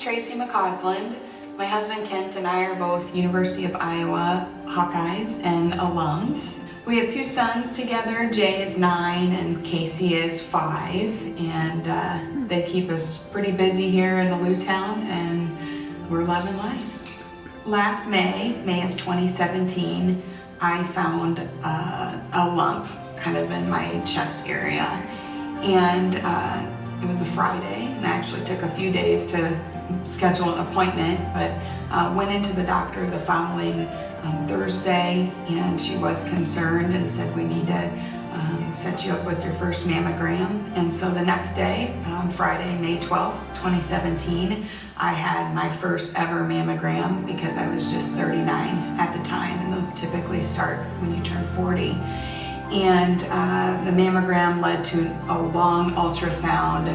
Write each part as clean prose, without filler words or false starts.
Tracy McCausland. My husband Kent and I are both University of Iowa Hawkeyes and alums. We have two sons together. Jay is 9 and Casey is 5, and they keep us pretty busy here in the Lewtown, and we're loving life. Last May of 2017, I found a lump kind of in my chest area, and it was a Friday, and I actually took a few days to schedule an appointment, but went into the doctor the following Thursday, and she was concerned and said, we need to set you up with your first mammogram. And so the next day, Friday, May 12th, 2017, I had my first ever mammogram because I was just 39 at the time, and those typically start when you turn 40. And the mammogram led to a long ultrasound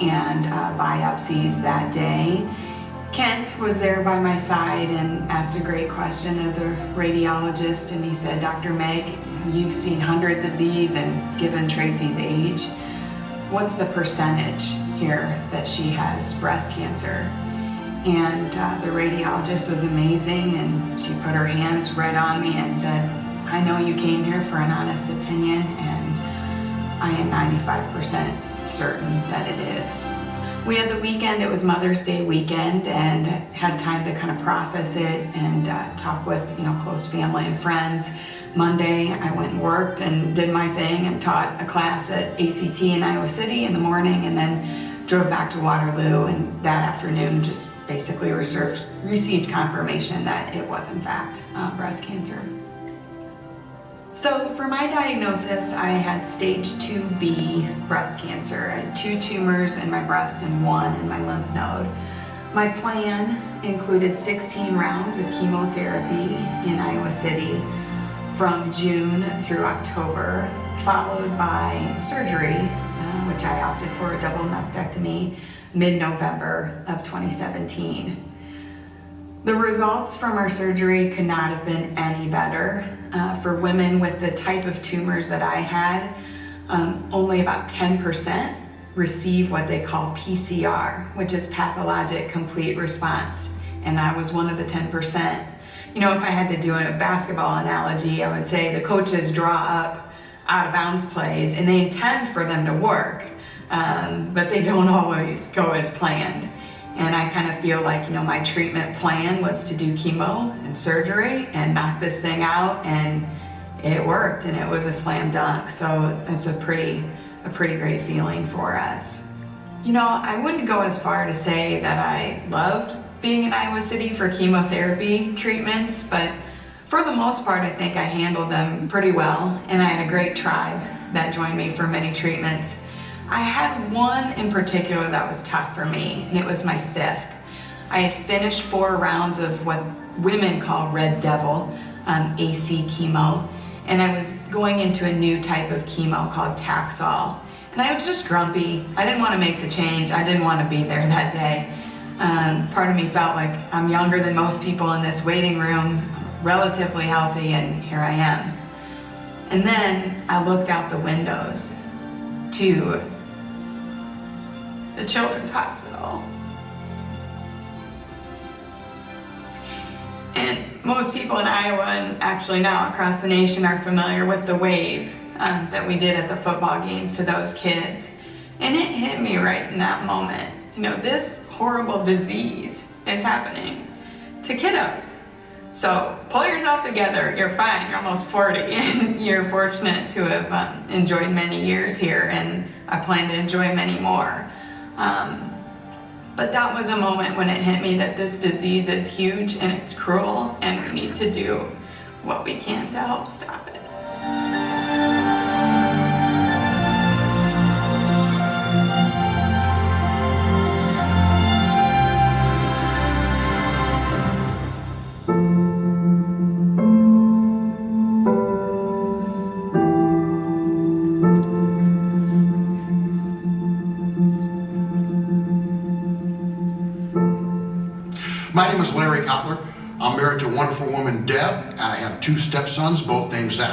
and biopsies that day. Kent was there by my side and asked a great question of the radiologist, and he said, Dr. Meg, you've seen hundreds of these, and given Tracy's age, what's the percentage here that she has breast cancer? And the radiologist was amazing, and she put her hands right on me and said, I know you came here for an honest opinion, and I am 95% certain that it is. We had the weekend, it was Mother's Day weekend, and had time to kind of process it and talk with close family and friends. Monday, I went and worked and did my thing and taught a class at ACT in Iowa City in the morning, and then drove back to Waterloo, and that afternoon just basically received confirmation that it was in fact breast cancer. So for my diagnosis, I had stage 2B breast cancer. I had 2 tumors in my breast and 1 in my lymph node. My plan included 16 rounds of chemotherapy in Iowa City from June through October, followed by surgery, which I opted for a double mastectomy, mid-November of 2017. The results from our surgery could not have been any better. For women with the type of tumors that I had, only about 10% receive what they call PCR, which is pathologic complete response. And I was one of the 10%. If I had to do a basketball analogy, I would say the coaches draw up out of bounds plays and they intend for them to work, but they don't always go as planned. And I kind of feel like, my treatment plan was to do chemo and surgery and knock this thing out, and it worked, and it was a slam dunk. So that's a pretty great feeling for us. I wouldn't go as far to say that I loved being in Iowa City for chemotherapy treatments, but for the most part, I think I handled them pretty well, and I had a great tribe that joined me for many treatments. I had one in particular that was tough for me, and it was my 5th. I had finished 4 rounds of what women call Red Devil, AC chemo, and I was going into a new type of chemo called Taxol. And I was just grumpy. I didn't want to make the change. I didn't want to be there that day. Part of me felt like I'm younger than most people in this waiting room, relatively healthy, and here I am. And then I looked out the windows to the Children's Hospital. And most people in Iowa, and actually now across the nation, are familiar with the wave that we did at the football games to those kids. And it hit me right in that moment. This horrible disease is happening to kiddos. So pull yourself together, you're fine, you're almost 40, and you're fortunate to have enjoyed many years here, and I plan to enjoy many more. But that was a moment when it hit me that this disease is huge and it's cruel, and we need to do what we can to help stop it. My name is Larry Kotler. I'm married to a wonderful woman, Deb, and I have 2 stepsons, both named Zach.